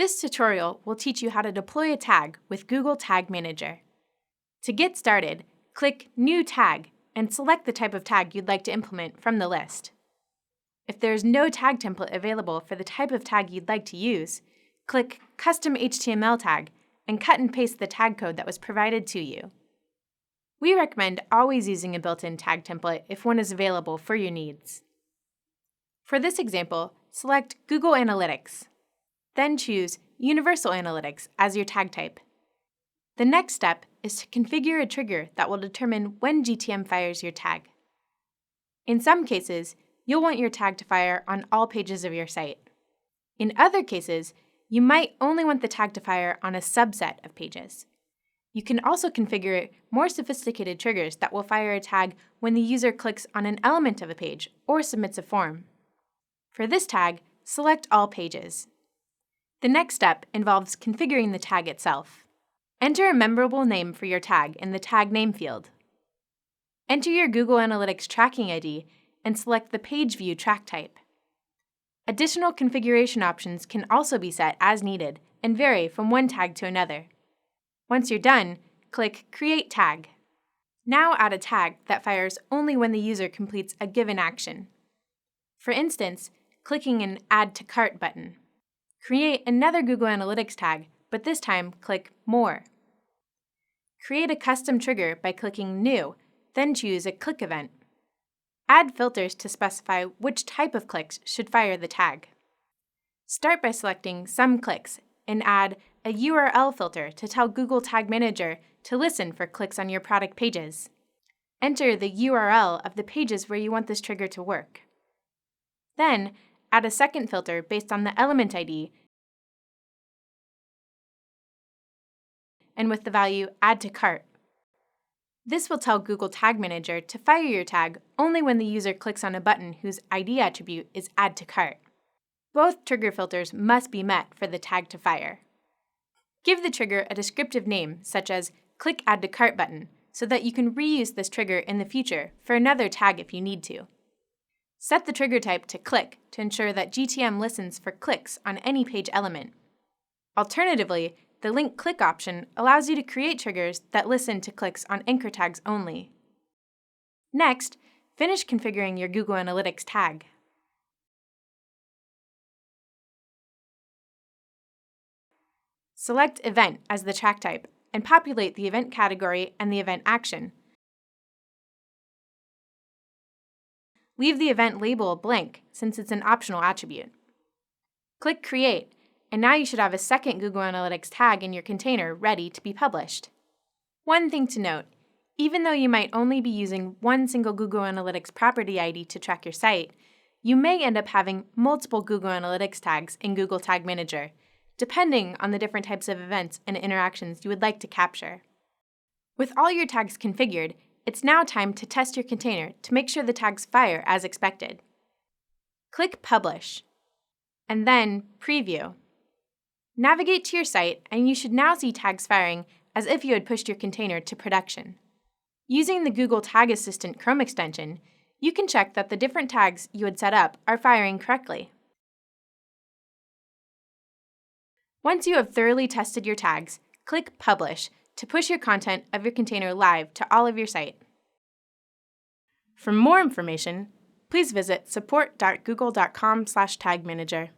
This tutorial will teach you how to deploy a tag with Google Tag Manager. To get started, click New Tag and select the type of tag you'd like to implement from the list. If there is no tag template available for the type of tag you'd like to use, click Custom HTML Tag and cut and paste the tag code that was provided to you. We recommend always using a built-in tag template if one is available for your needs. For this example, select Google Analytics. Then choose Universal Analytics as your tag type. The next step is to configure a trigger that will determine when GTM fires your tag. In some cases, you'll want your tag to fire on all pages of your site. In other cases, you might only want the tag to fire on a subset of pages. You can also configure more sophisticated triggers that will fire a tag when the user clicks on an element of a page or submits a form. For this tag, select All Pages. The next step involves configuring the tag itself. Enter a memorable name for your tag in the Tag Name field. Enter your Google Analytics tracking ID and select the pageview track type. Additional configuration options can also be set as needed and vary from one tag to another. Once you're done, click Create Tag. Now add a tag that fires only when the user completes a given action. For instance, clicking an Add to Cart button. Create another Google Analytics tag, but this time click More. Create a custom trigger by clicking New, then choose a click event. Add filters to specify which type of clicks should fire the tag. Start by selecting Some Clicks and add a URL filter to tell Google Tag Manager to listen for clicks on your product pages. Enter the URL of the pages where you want this trigger to work. Then, add a second filter based on the element ID and with the value Add to Cart. This will tell Google Tag Manager to fire your tag only when the user clicks on a button whose ID attribute is Add to Cart. Both trigger filters must be met for the tag to fire. Give the trigger a descriptive name, such as Click Add to Cart button, so that you can reuse this trigger in the future for another tag if you need to. Set the trigger type to Click to ensure that GTM listens for clicks on any page element. Alternatively, the Link Click option allows you to create triggers that listen to clicks on anchor tags only. Next, finish configuring your Google Analytics tag. Select Event as the track type and populate the event category and the event action. Leave the event label blank since it's an optional attribute. Click Create, and now you should have a second Google Analytics tag in your container ready to be published. One thing to note, even though you might only be using one single Google Analytics property ID to track your site, you may end up having multiple Google Analytics tags in Google Tag Manager, depending on the different types of events and interactions you would like to capture. With all your tags configured, it's now time to test your container to make sure the tags fire as expected. Click Publish, and then Preview. Navigate to your site, and you should now see tags firing as if you had pushed your container to production. Using the Google Tag Assistant Chrome extension, you can check that the different tags you had set up are firing correctly. Once you have thoroughly tested your tags, click Publish to push your content of your container live to all of your site. For more information, please visit support.google.com/tagmanager.